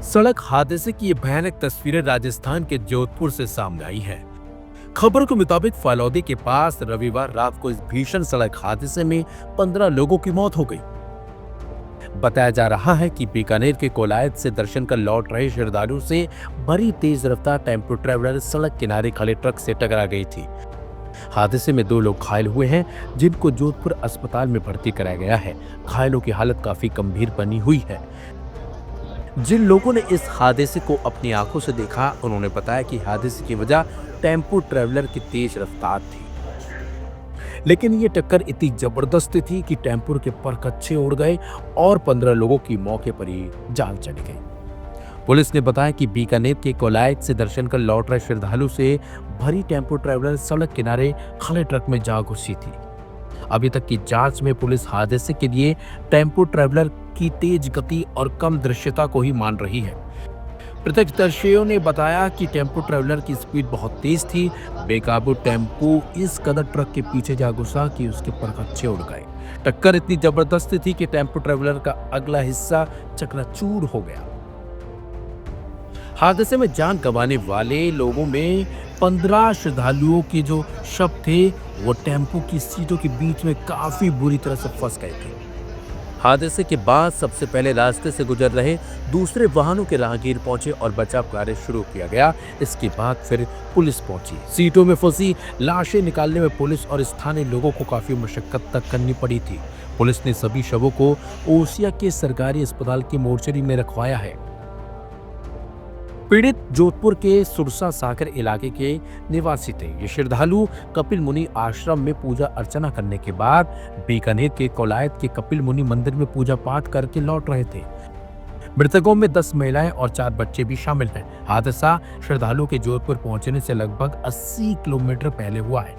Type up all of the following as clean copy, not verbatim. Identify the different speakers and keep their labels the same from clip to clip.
Speaker 1: सड़क हादसे की ये भयानक तस्वीरें राजस्थान के जोधपुर से सामने आई हैं। खबर के मुताबिक फालौदी के पास रविवार रात को इस भीषण सड़क हादसे में 15 लोगों की मौत हो गई। बताया जा रहा है कि बीकानेर के कोलायत से दर्शन कर लौट रहे श्रद्धालुओं से भरी तेज रफ्तार टेम्पो ट्रैवलर सड़क किनारे खड़े ट्रक से टकरा गई थी। हादसे में 2 लोग घायल हुए हैं, जिनको जोधपुर अस्पताल में भर्ती कराया गया है। घायलों की हालत काफी गंभीर बनी हुई है। जिन लोगों ने इस हादसे को अपनी आंखों से देखा, उन्होंने बताया कि हादसे की वजह टेम्पो ट्रैवलर की तेज रफ्तार थी, लेकिन ये टक्कर इतनी जबरदस्त थी कि टेम्पो के परखच्चे उड़ गए और 15 लोगों की मौके पर ही जान चली गई। पुलिस ने बताया कि बीकानेर के कोलायत से दर्शन कर लौट रहे श्रद्धालु से भरी टेम्पो ट्रैवलर सड़क किनारे खड़े ट्रक में जा घुसी थी। अभी तक की जांच में पुलिस हादसे के लिए टेम्पो ट्रैवलर की तेज गति और कम दृश्यता को ही मान रही है। प्रत्यक्षदर्शियों ने बताया कि टेम्पो ट्रैवलर की स्पीड बहुत तेज थी। बेकाबू टेम्पो इस कदर ट्रक के पीछे जा घुसा कि उसके परखच्चे उड़ गए। टक्कर इतनी जबरदस्त थी कि टेम्पो ट्रैवलर का अगला हिस्सा चकनाचूर हो गया। हादसे में जान गंवाने वाले लोगों में 15 श्रद्धालुओं के जो शव थे, वो टेम्पो की सीटों के बीच में काफी बुरी तरह से फंस गए थे। हादसे के बाद सबसे पहले रास्ते से गुजर रहे दूसरे वाहनों के राहगीर पहुंचे और बचाव कार्य शुरू किया गया। इसके बाद फिर पुलिस पहुंची। सीटों में फंसी लाशें निकालने में पुलिस और स्थानीय लोगों को काफी मशक्कत तक करनी पड़ी थी। पुलिस ने सभी शवों को ओसिया के सरकारी अस्पताल की मोर्चरी में रखवाया है। पीड़ित जोधपुर के सुरसा सागर इलाके के निवासी थे। ये श्रद्धालु कपिल मुनि आश्रम में पूजा अर्चना करने के बाद बीकानेर के कोलायत के कपिल मुनि मंदिर में पूजा पाठ करके लौट रहे थे। मृतकों में 10 महिलाएं और 4 बच्चे भी शामिल हैं। हादसा श्रद्धालुओं के जोधपुर पहुंचने से लगभग 80 किलोमीटर पहले हुआ है।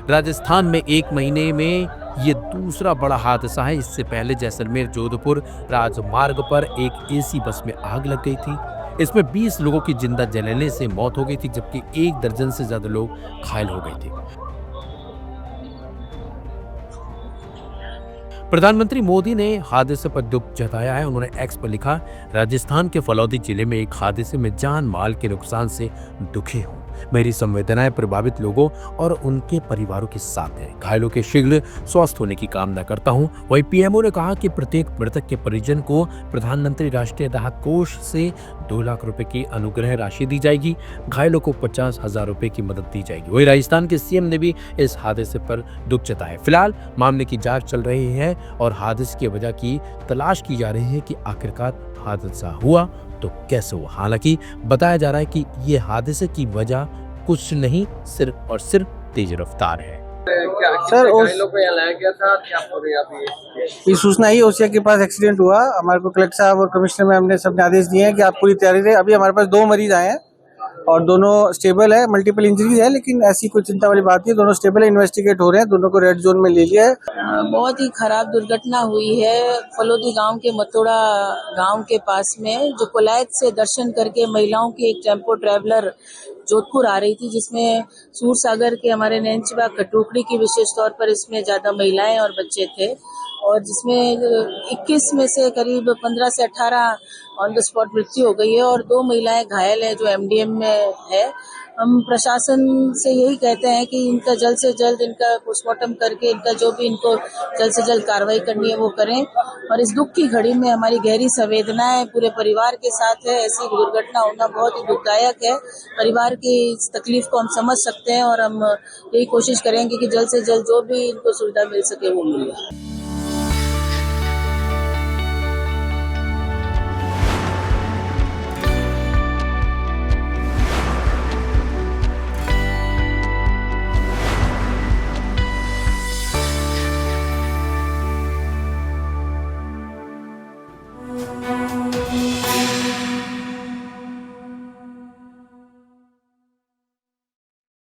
Speaker 1: राजस्थान में एक महीने में ये दूसरा बड़ा हादसा है। इससे पहले जैसलमेर जोधपुर राजमार्ग पर एक एसी बस में आग लग गई थी। इसमें 20 लोगों की जिंदा जलने से मौत हो गई थी, जबकि 1 दर्जन से ज्यादा लोग घायल हो गए थे। प्रधानमंत्री मोदी ने हादसे पर दुख जताया है। उन्होंने एक्स पर लिखा, राजस्थान के फलौदी जिले में एक हादसे में जान माल के नुकसान से दुखी हूँ। मेरी संवेदनाएं प्रभावित लोगों और उनके परिवारों के साथ है। घायलों के शीघ्र स्वस्थ होने की कामना करता हूं। वहीं पीएमओ ने कहा कि प्रत्येक मृतक के परिजन को प्रधानमंत्री राष्ट्रीय राहत कोष से 2 लाख रुपए की अनुग्रह राशि दी जाएगी। घायलों को 50,000 रुपए की मदद दी जाएगी। वहीं राजस्थान के सीएम ने भी इस हादसे पर दुख जताया। फिलहाल मामले की जांच चल रही है और हादसे की वजह की तलाश की जा रही है कि आखिरकार हादसा हुआ तो कैसे हुआ। हालांकि बताया जा रहा है कि ये हादसे की वजह कुछ नहीं, सिर्फ और सिर्फ तेज रफ्तार है।
Speaker 2: सर लोग को यहाँ लाया गया था, क्या पूरे ये सूचना ही ओसिया के पास एक्सीडेंट हुआ। हमारे को कलेक्टर साहब और कमिश्नर मैम ने सबने आदेश दिए हैं कि आप पूरी तैयारी रहे। अभी हमारे पास 2 मरीज आए हैं और दोनों स्टेबल है। मल्टीपल इंजरीज है, लेकिन ऐसी कोई चिंता वाली बात नहीं है। दोनों स्टेबल है, इन्वेस्टिगेट हो रहे हैं। दोनों को रेड जोन में ले लिया है।
Speaker 3: बहुत ही खराब दुर्घटना हुई है फलोदी गांव के मतोड़ा गांव के पास में, जो कोलायत से दर्शन करके महिलाओं की एक टेम्पो ट्रैवलर जोधपुर आ रही थी, जिसमें सूरसागर के हमारे नैनचीबाग कटुकड़ी की विशेष तौर पर इसमें ज्यादा महिलाएं और बच्चे थे, और जिसमें 21 में से करीब 15 से 18 ऑन द स्पॉट मृत्यु हो गई है और 2 महिलाएं घायल है जो एमडीएम में है। हम प्रशासन से यही कहते हैं कि इनका जल्द से जल्द इनका पोस्टमार्टम करके इनका जो भी इनको जल्द से जल्द कार्रवाई करनी है वो करें। और इस दुख की घड़ी में हमारी गहरी संवेदनाएं पूरे परिवार के साथ है। ऐसी दुर्घटना होना बहुत ही दुखदायक है। परिवार की इस तकलीफ को हम समझ सकते हैं और हम यही कोशिश करेंगे कि जल्द से जल्द जो भी इनको सुविधा मिल सके वो मिले।